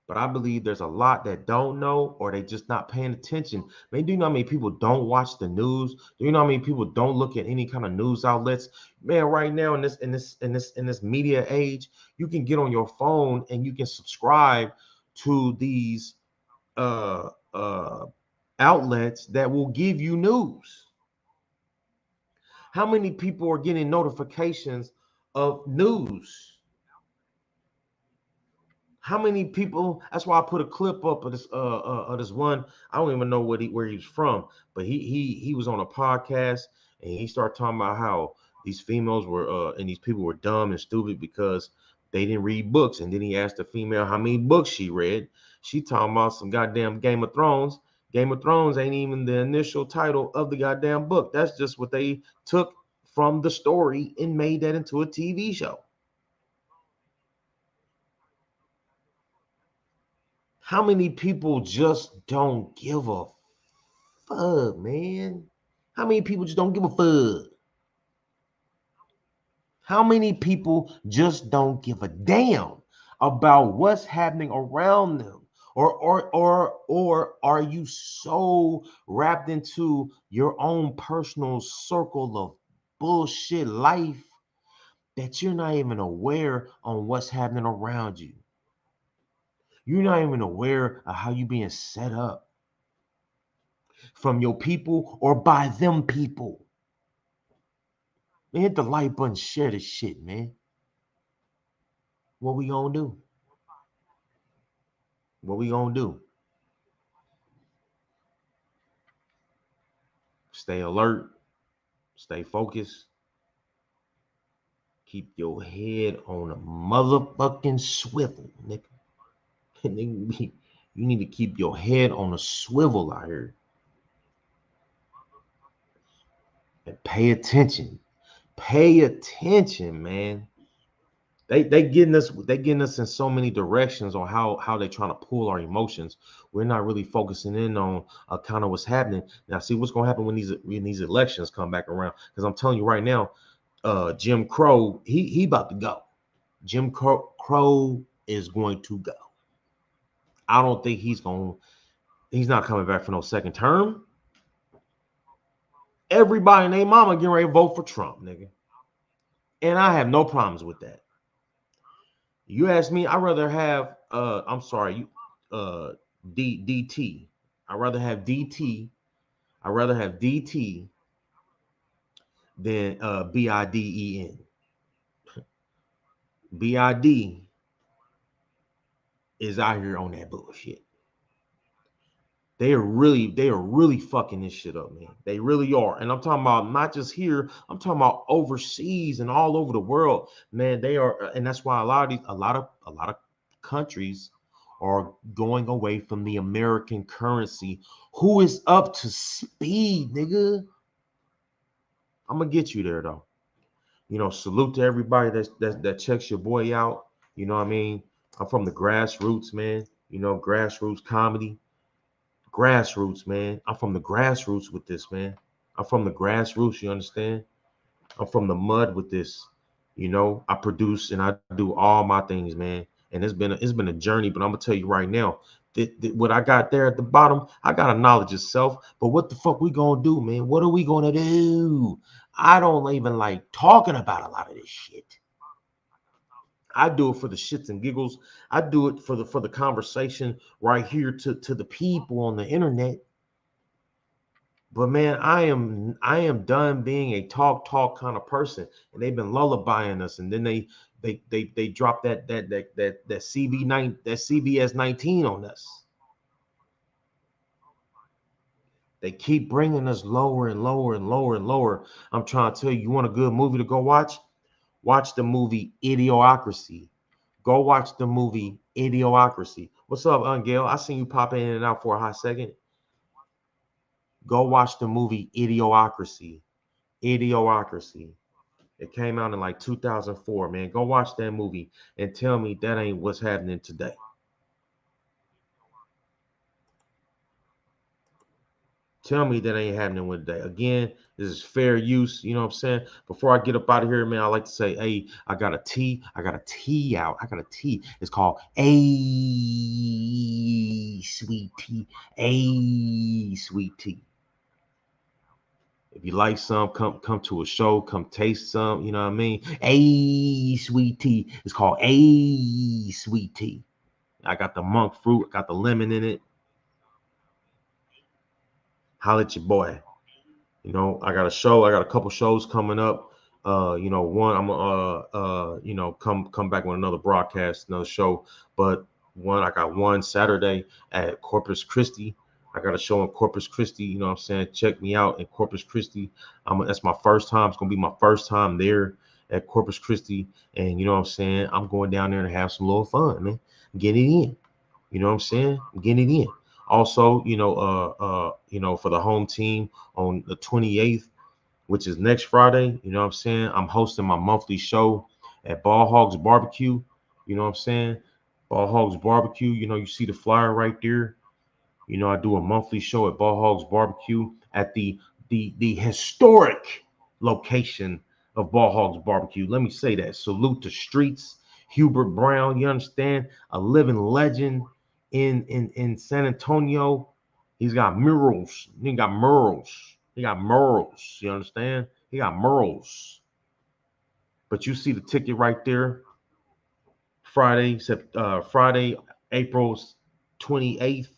But I believe there's a lot that don't know, or they just not paying attention. Man, do you know how many people don't watch the news? Do you know how many people don't look at any kind of news outlets? Man, right now in this media age, you can get on your phone and you can subscribe to these outlets that will give you news. How many people are getting notifications of news? How many people? That's why I put a clip up of this one. I don't even know where he's from, but he was on a podcast and he started talking about how these females were and these people were dumb and stupid because they didn't read books. And then he asked the female how many books she read. She talking about some goddamn Game of Thrones. Game of Thrones ain't even the initial title of the goddamn book. That's just what they took from the story and made that into a TV show. How many people just don't give a fuck, man? How many people just don't give a fuck? How many people just don't give a damn about what's happening around them? Or are you so wrapped into your own personal circle of bullshit life that you're not even aware on what's happening around you? You're not even aware of how you're being set up from your people or by them people. Man, hit the like button, share this shit, man. What we gonna do? What we gonna do? Stay alert, stay focused. Keep your head on a motherfucking swivel, nigga. You need to keep your head on a swivel out here. Pay attention. Pay attention, man. They getting us in so many directions on how they trying to pull our emotions. We're not really focusing in on kind of what's happening. Now, see what's gonna happen when these elections come back around. Because I'm telling you right now, Jim Crow, he about to go. Jim Crow is going to go. I don't think he's not coming back for no second term. Everybody and their mama getting ready to vote for Trump, nigga. And I have no problems with that. You ask me, I'd rather have I'm sorry, DT. I'd rather have DT. I'd rather have DT than BIDEN. BID is out here on that bullshit. They are really fucking this shit up, man. They really are. And I'm talking about not just here, I'm talking about overseas and all over the world. Man, they are, and that's why a lot of countries are going away from the American currency. Who is up to speed, nigga? I'm gonna get you there though. You know, salute to everybody that checks your boy out. You know what I mean? I'm from the grassroots, man. You know, grassroots comedy. Grassroots, man. I'm from the grassroots with this, man. I'm from the grassroots, you understand? I'm from the mud with this. You know, I produce and I do all my things, man. And it's been a journey, but I'm gonna tell you right now, what I got there at the bottom, I got a knowledge of self. But what the fuck we gonna do, man? What are we gonna do? I don't even like talking about a lot of this shit. I do it for the shits and giggles. I do it for the conversation right here to the people on the internet. But man, I am done being a talk kind of person, and they've been lullabying us, and then they drop that CBS 19 on us. They keep bringing us lower and lower and lower and lower. I'm trying to tell you, you want a good movie to go watch? Watch the movie Idiocracy. Go watch the movie Idiocracy. What's up, Gail? I seen you pop in and out for a hot second. Go watch the movie Idiocracy. Idiocracy. It came out in like 2004, man. Go watch that movie and tell me that ain't what's happening today. Tell me that ain't happening with today. Again, this is fair use. You know what I'm saying? Before I get up out of here, man, I like to say, hey, I got a tea out. I got a tea. It's called A Sweet Tea. A Sweet Tea. If you like some, come to a show, come taste some. You know what I mean? A Sweet Tea. It's called A Sweet Tea. I got the monk fruit. I got the lemon in it. Holla at your boy. You know, I got a show. I got a couple shows coming up. You know, one I'm you know, come back with another broadcast, another show. But I got one Saturday at Corpus Christi. I got a show in Corpus Christi. You know what I'm saying? Check me out in Corpus Christi. That's my first time. It's gonna be my first time there at Corpus Christi. And you know what I'm saying? I'm going down there to have some little fun, man. Get it in. You know what I'm saying? Get it in. Also, you know, for the home team on the 28th, which is next Friday, you know what I'm saying? I'm hosting my monthly show at Ball Hogs Barbecue. You know what I'm saying? Ball Hogs Barbecue. You know, you see the flyer right there. You know, I do a monthly show at Ball Hogs Barbecue at the historic location of Ball Hogs Barbecue. Let me say that. Salute to Streets, Hubert Brown. You understand? A living legend in San Antonio. He's got murals. He got murals. He got murals. You understand? He got murals. But you see the ticket right there. Friday, April 28th.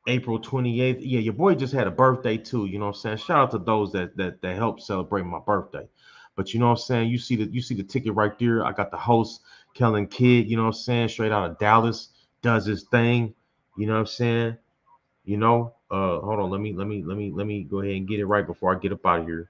April 28th. Yeah, your boy just had a birthday too. You know what I'm saying? Shout out to those that helped celebrate my birthday. But you know what I'm saying? You see the ticket right there. I got the host, Kellen Kidd, you know what I'm saying? Straight out of Dallas, does his thing. You know what I'm saying? You know, hold on, let me go ahead and get it right before I get up out of here.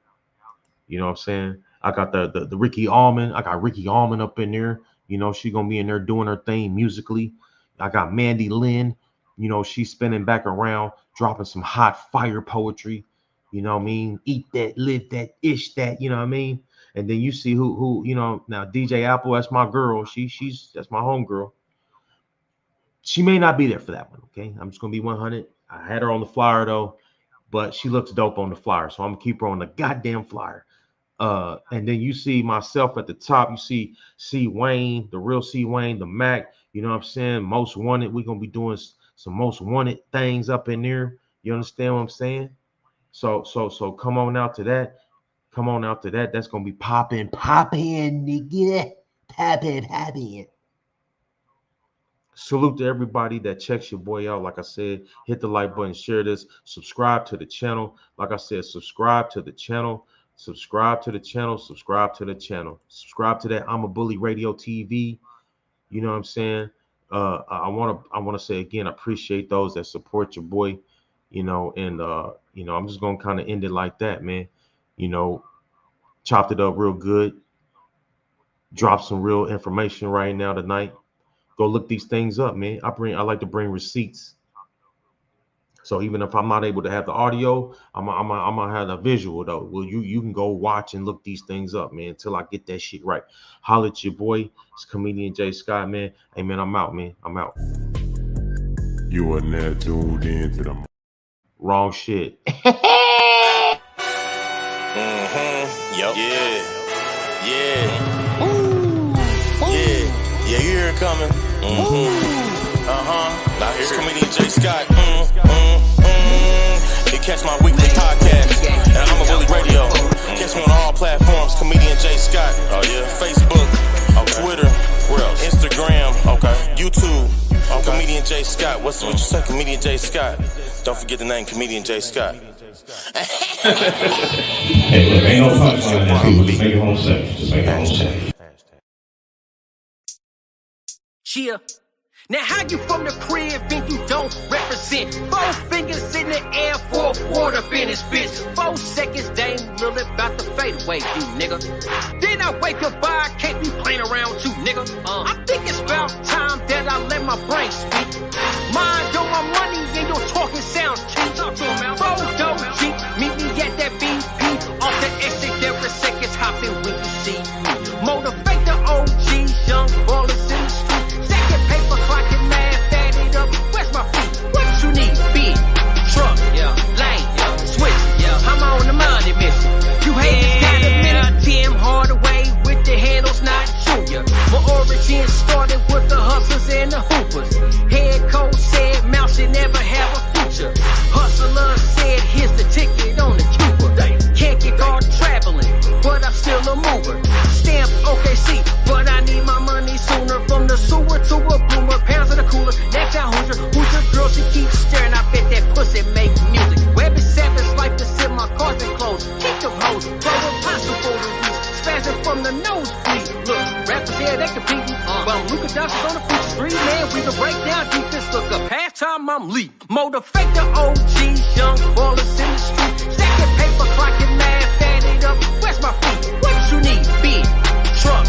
You know what I'm saying? I got the Ricky Allman. I got Ricky Allman up in there. You know, she gonna be in there doing her thing musically. I got Mandy Lynn. You know, she's spinning back around, dropping some hot fire poetry. You know what I mean? Eat that, live that, ish that, you know what I mean? And then you see who, you know, now DJ Apple, that's my girl. That's my homegirl. She may not be there for that one, okay? I'm just gonna be 100. I had her on the flyer though, but she looks dope on the flyer, so I'm gonna keep her on the goddamn flyer. And then you see myself at the top. You see C Wayne, the real C Wayne, the Mac. You know what I'm saying? Most wanted. We're gonna be doing some most wanted things up in there. You understand what I'm saying? So come on out to that. Come on out to that. That's gonna be popping, nigga. Popping. Salute to everybody that checks your boy out. Like I said, hit the like button, share this, subscribe to the channel. Like I said, subscribe to the channel. Subscribe to the channel. Subscribe to the channel. Subscribe to that IMABULLYRADIOTV. You know what I'm saying? I want to say again, I appreciate those that support your boy. You know, and you know, I'm just gonna kind of end it like that, man. You know, chopped it up real good. Drop some real information right now tonight. Go look these things up, man. I like to bring receipts. So even if I'm not able to have the audio, I'm gonna have the visual though. Well, you can go watch and look these things up, man, until I get that shit right. Holla at your boy. It's comedian J Scott, man. Hey man, I'm out, man. I'm out. You are now tuned in to the Wrong shit. Yup. Yeah. Ooh. Yeah, you hear it coming. Now here's comedian J Scott. You catch my weekly podcast at IMABULLY Radio. Catch me on all platforms, comedian J Scott. Oh yeah. Facebook, Twitter, where else? Instagram, YouTube. Comedian J Scott. What you say, comedian J Scott? Don't forget the name, comedian J Scott. Hey, look, ain't no punchline in that, people. Just make it home safe. Just make it home safe. Cheer. Now how you from the crib and you don't represent? 4 fingers in the air for a quarter finish, bitch. 4 seconds, Dame Lil about to fade away, you nigga. Then I wake up, I can't be playing around with you, nigga. I think it's about time that I let my brain speak. Mind on my money and your talking sounds cheap. Photo G, meet me at that BP. Off the exit, every second's hopping when you see me. Motivate the OGs, young ballers in the street. Second paper clocking, mad, fatted up. Where's my feet? What you need? Big truck, lane, switch. I'm on the money mission. You haters got a minute. Tim Hardaway with the handles, not junior. My origin started with the hustlers and the hoopers. Head coach said Mouse should never have a future. Hustler said here's the ticket on the Cuba. Can't get caught traveling, but I'm still a mover. Stamp OKC, but I need my money sooner. From the sewer to a boomer, pounds of the cooler. Next time who's your girl? She keeps staring. I bet that pussy make music. Web is savage, life to sit my cars and clothes. Keep them hoes, throw impossible to reach. Spazzing from the nosebleed. Look, rappers here they competing. But I'm Luka Doncic on the future street, man. We can break down defense. Look up halftime, I'm lead. Motivate the OGs, young ballers in the street. Second paper clocking, mad, fatted up. Where's my feet? What you need? Big truck.